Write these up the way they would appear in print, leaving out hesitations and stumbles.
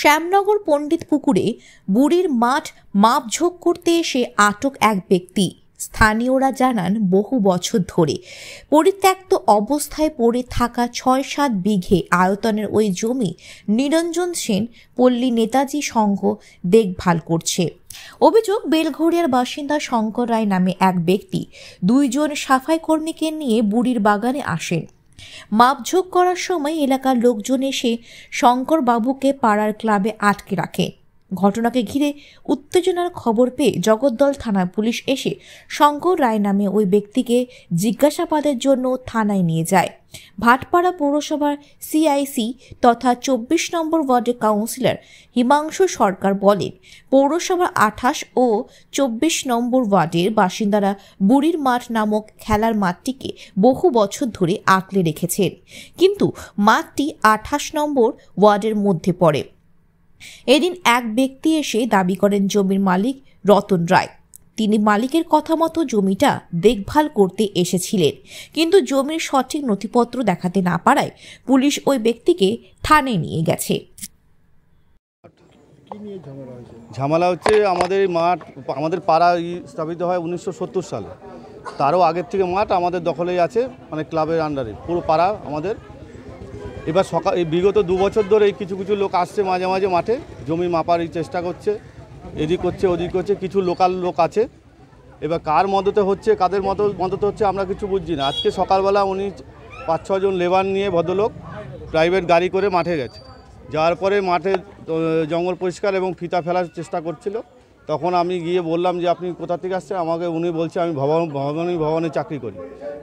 শ্যামনগর পণ্ডিত পুকুরে বুড়ির মাঠ মাপঝোঁক করতে এসে আটক এক ব্যক্তি। স্থানীয়রা জানান, বহু বছর ধরে পরিত্যক্ত অবস্থায় পড়ে থাকা ৬-৭ বিঘে আয়তনের ওই জমি নিরঞ্জন সেন পল্লী নেতাজি সংঘ দেখভাল করছে। অভিযোগ, বেলঘড়িয়ার বাসিন্দা শঙ্কর রায় নামে এক ব্যক্তি 2 জন সাফাই কর্মীকে নিয়ে বুড়ির বাগানে আসেন। মাপঝোঁক করার সময় এলাকার লোকজন এসে শঙ্কর বাবুকে পাড়ার ক্লাবে আটকে রাখে। ঘটনাকে ঘিরে উত্তেজনার খবর পেয়ে জগদ্দল থানার পুলিশ এসে শঙ্কর রায় নামে ওই ব্যক্তিকে জিজ্ঞাসাবাদের জন্য থানায় নিয়ে যায়। ভাটপাড়া পৌরসভার সিআইসি তথা 24 নম্বর ওয়ার্ডের কাউন্সিলর হিমাংশু সরকার বলেন, পৌরসভার 28 ও 24 নম্বর ওয়ার্ডের বাসিন্দারা বুড়ির মাঠ নামক খেলার মাঠটিকে বহু বছর ধরে আঁকড়ে রেখেছেন, কিন্তু মাঠটি 28 নম্বর ওয়ার্ডের মধ্যে পড়ে। এদিন এক ব্যক্তি এসে দাবি করেন জমির মালিক রতন রায়। তিনি মালিকের কথা মতো জমিটা দেখভাল করতে এসেছিলেন, কিন্তু জমির সঠিক নথিপত্র দেখাতে না পারায় পুলিশ ওই ব্যক্তিকে থানায় নিয়ে গেছে। ঝামেলা হচ্ছে, আমাদের মাঠ আমাদের পাড়া স্থাপিত হয় 1970 সালে। তারও আগের থেকে মাঠ আমাদের দখলেই আছে, মানে ক্লাবের আন্ডারে পুরো পাড়া আমাদের। এবার বিগত 2 বছর ধরে কিছু কিছু লোক আসছে মাঝে মাঝে মাঠে জমি মাপার চেষ্টা করছে, এদিক করছে ওদিক করছে। কিছু লোকাল লোক আছে, এবার কার মদতে হচ্ছে কাদের মদতে হচ্ছে আমরা কিছু বুঝছি না। আজকে সকালবেলা উনি 5-6 জন লেবার নিয়ে ভদ্রলোক প্রাইভেট গাড়ি করে মাঠে গেছে। যাওয়ার পরে মাঠে জঙ্গল পরিষ্কার এবং ফিতা ফেলার চেষ্টা করছিল। তখন আমি গিয়ে বললাম যে আপনি কোথা থেকে আসছেন। আমাকে উনি বলছে আমি ভবনে চাকরি করি।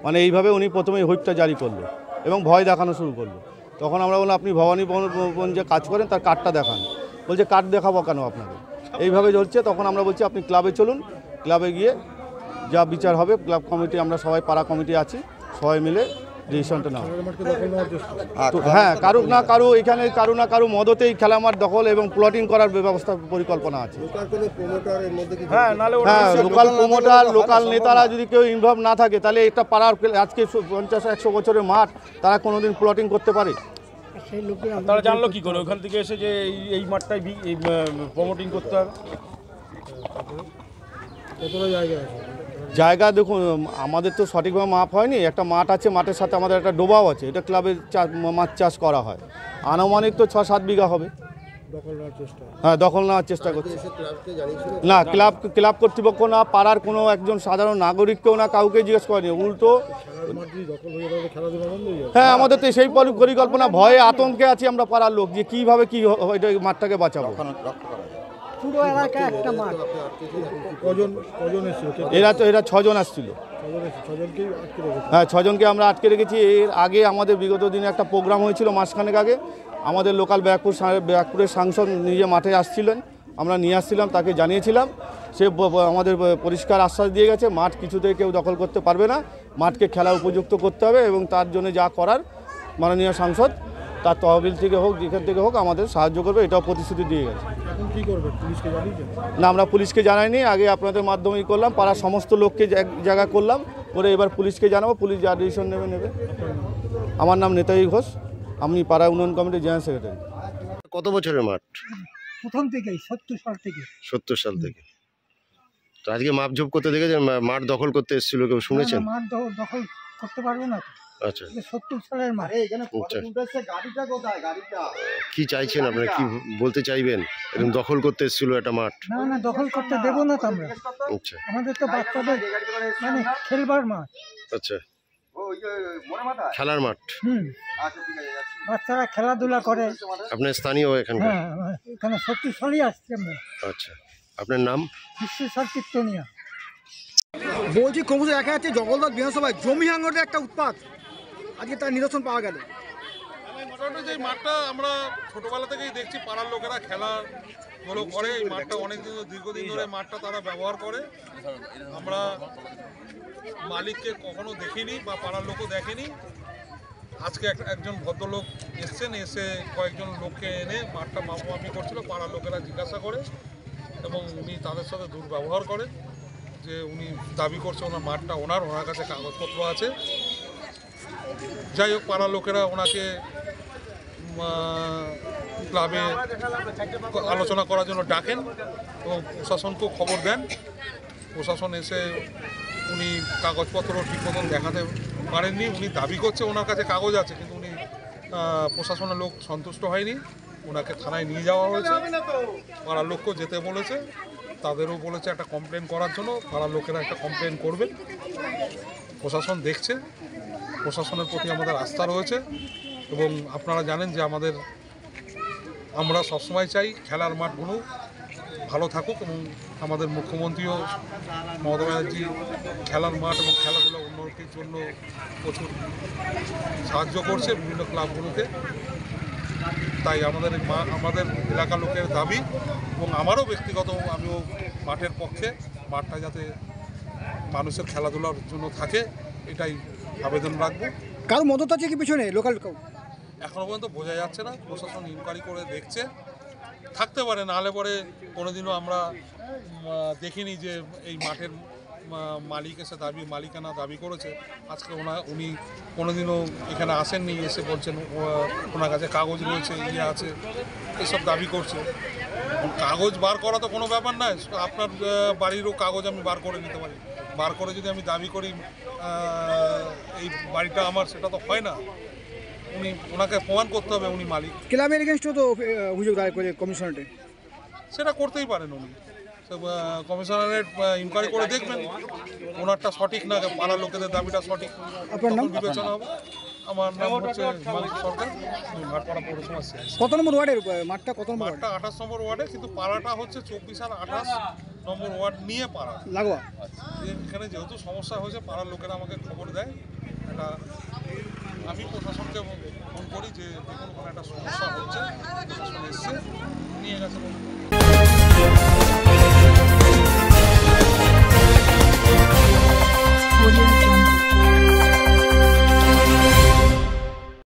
মানে এইভাবে উনি প্রথমেই হুইপটা জারি করলো এবং ভয় দেখানো শুরু করলো। তখন আমরা বললাম আপনি ভবানী ভবন যে কাজ করেন তার কার্ডটা দেখান। বলছে কার্ড দেখাবো কেন আপনাকে, এইভাবে চলছে। তখন আমরা বলছি আপনি ক্লাবে চলুন, ক্লাবে গিয়ে যা বিচার হবে ক্লাব কমিটি, আমরা সবাই পাড়া কমিটি আছি, সবাই মিলে ডিসিশনটা নেওয়া। হ্যাঁ, এখানে কারো না কারো মদতেই খেলা মাঠ দখল এবং প্লটিং করার ব্যবস্থা পরিকল্পনা আছে। হ্যাঁ, লোকাল প্রমোটার লোকাল নেতারা যদি কেউ ইনভলভ না থাকে তাহলে একটা পাড়ার আজকে 50-100 বছরের মাঠ তারা কোনোদিন প্লটিং করতে পারে? তারা জানলো কি করে ওখান থেকে এসে যে এই মাঠটাই প্রমোটিং করতে হবে? কতটা জায়গা দেখুন, আমাদের তো সঠিকভাবে মাপ হয়নি। একটা মাঠ আছে, মাঠের সাথে আমাদের একটা ডোবাও আছে, এটা ক্লাবের মাছ চাষ করা হয়। আনুমানিক তো 6-7 বিঘা হবে। হ্যাঁ, দখল নেওয়ার চেষ্টা করছে। না, ক্লাব কর্তৃপক্ষ না, পাড়ার কোনো একজন সাধারণ নাগরিককেও না, কাউকে জিজ্ঞেস করেনি। উল্টো হ্যাঁ, আমাদের তো সেই পরিকল্পনা, ভয়ে আতঙ্কে আছি আমরা পাড়ার লোক, যে কীভাবে কি মাঠটাকে বাঁচাবো। এরা 6 জন আসছিল। হ্যাঁ, 6 জনকে আমরা আটকে রেখেছি। এর আগে আমাদের বিগত দিনে একটা প্রোগ্রাম হয়েছিল মাসখানেক আগে। আমাদের লোকাল ব্যারাকপুরের সাংসদ নিজে মাঠে আসছিলেন, আমরা নিয়ে আসছিলাম, তাকে জানিয়েছিলাম। সে আমাদের পরিষ্কার আশ্বাস দিয়ে গেছে, মাঠ কিছুতেই কেউ দখল করতে পারবে না, মাঠকে খেলা উপযুক্ত করতে হবে এবং তার জন্য যা করার মাননীয় সাংসদ তার তহবিল থেকে হোক, যেখান থেকে হোক আমাদের সাহায্য করবে, এটাও প্রতিশ্রুতি দিয়ে গেছে। না, আমরা পুলিশকে জানাইনি, আগে আপনাদের মাধ্যমেই করলাম। পাড়ার সমস্ত লোককে এক জায়গা করলাম, করে এবার পুলিশকে জানাবো, পুলিশ যা ডিসিশন নেবে। আমার নাম নেতাজি ঘোষ, আমি পাড়া উন্নয়ন কমিটির জেনারেল সেক্রেটারি। কত বছরের মাঠ? প্রথম থেকেই 70 সাল থেকে। 70 সাল থেকে। তো আজকে মাপঝোপ করতে দেখেছেন, মাঠ দখল করতে এসেছিল, কেউ শুনেছেন? মাঠ দখল করতে পারবে না। আচ্ছা, 70 সালের মাঠ। কি চাইছেন আপনারা, কি বলতে চাইবেন? এরকম দখল করতে এসেছিল একটা মাঠ। না, দখল করতে দেবো না তো আমরা। আচ্ছা, আমাদের তো বাচ্চাদের মানে খেলবার মাঠ। আচ্ছা, খেলার মাঠ। বাচ্চারা খেলাধুলা করে। আপনার স্থানীয় এখানকার? হ্যাঁ, এখানে 70 সালই আসছে আমরা। আচ্ছা, আপনার নাম? বিশ্বেশ্বর কীর্তনিয়া। বলছি, ক্রমশ দেখা যাচ্ছে জগদ্দল বিধানসভায় জমি হাঙ্গরের একটা উৎপাত, আজকে তার নিদর্শন পাওয়া গেল। মোটামুটি যে মাঠটা আমরা ছোটবেলা থেকেই দেখছি পাড়ার লোকেরা খেলাগুলো করে, এই মাঠটা দীর্ঘদিন ধরে মাঠটা তারা ব্যবহার করে। আমরা মালিককে কখনো দেখিনি বা পাড়ার লোকও দেখেনি। আজকে একজন ভদ্রলোক এসছেন, এসে কয়েকজন লোককে এনে মাঠটা মাপামাপি করছিল। পাড়ার লোকেরা জিজ্ঞাসা করে এবং উনি তাদের সাথে দুর্ব্যবহার করেন, যে উনি দাবি করছে ওনার মাঠটা ওনার কাছে কাগজপত্র আছে। যাই হোক, পাড়ার লোকেরা ওনাকে ক্লাবে আলোচনা করার জন্য ডাকেন এবং প্রশাসনকেও খবর দেন। প্রশাসন এসে উনি কাগজপত্র ঠিক মতন দেখাতে পারেননি। উনি দাবি করছে ওনার কাছে কাগজ আছে, কিন্তু উনি প্রশাসনের লোক সন্তুষ্ট হয়নি। ওনাকে থানায় নিয়ে যাওয়া হয়েছে, পাড়ার লোককেও যেতে বলেছে, তাদেরও বলেছে একটা কমপ্লেন করার জন্য। পাড়ার লোকেরা একটা কমপ্লেন করবেন। প্রশাসন দেখছে, প্রশাসনের প্রতি আমাদের আস্থা রয়েছে এবং আপনারা জানেন যে আমরা সবসময় চাই খেলার মাঠগুলো ভালো থাকুক এবং আমাদের মুখ্যমন্ত্রীও মমতা ব্যানার্জি খেলার মাঠ এবং খেলাধুলা উন্নতির জন্য প্রচুর সাহায্য করছে বিভিন্ন ক্লাবগুলোকে। তাই আমাদের এলাকার লোকের দাবি এবং আমারও ব্যক্তিগত আমিও মাঠের পক্ষে, মাঠটা যাতে মানুষের খেলাধুলার জন্য থাকে এটাই আবেদন রাখবো। কারো মদত আছে কি পিছনে লোকাল? এখনও পর্যন্ত বোঝা যাচ্ছে না, প্রশাসন ইনকোয়ারি করে দেখছে, থাকতে পারে, নাহলে পরে কোনোদিনও আমরা দেখিনি যে এই মাঠের মালিক এসে মালিকানা দাবি করেছে। আজকে উনি কোনোদিনও এখানে আসেননি, এসে বলছেন ওনার কাছে কাগজ রয়েছে, আছে, এসব দাবি করছে। কাগজ বার করা তো কোনো ব্যাপার নয়, আপনার বাড়িরও কাগজ আমি বার করে নিতে পারি। বার করে যদি আমি দাবি করি এই বাড়িটা আমার, সেটা তো হয় না। ওনাকে প্রমাণ করতে হবে উনি মালিক। ক্লাবের এগেনস্টও তো অভিযোগ দায়ের করে কমিশনারেটে, সেটা করতেই পারেন উনি। কমিশনারেট ইনকোয়ারি করে দেখবেন ওনারটা সঠিক না, পাড়ার লোকেদের দাবিটা সঠিক, আপনার নাম? বিবেচনা হবে। আমার নাম হচ্ছে মালিক সরকার, ভাটপাড়া পৌরসভা। কত নম্বর ওয়ার্ডের মাঠটা? কত নম্বর? মাঠটা 28 নম্বর ওয়ার্ডে, কিন্তু পাড়াটা হচ্ছে 24 আর 28 নম্বর ওয়ার্ড নিয়ে পাড়া লাগোয়া। এখানে যেহেতু সমস্যা হয়েছে, পাড়ার লোকেরা আমাকে খবর দেয়। এটা আমি প্রশাসনকে ফোন করি যে দেখুন ওখানে একটা সমস্যা হচ্ছে, প্রশাসন এসছে, নিয়ে গেছে।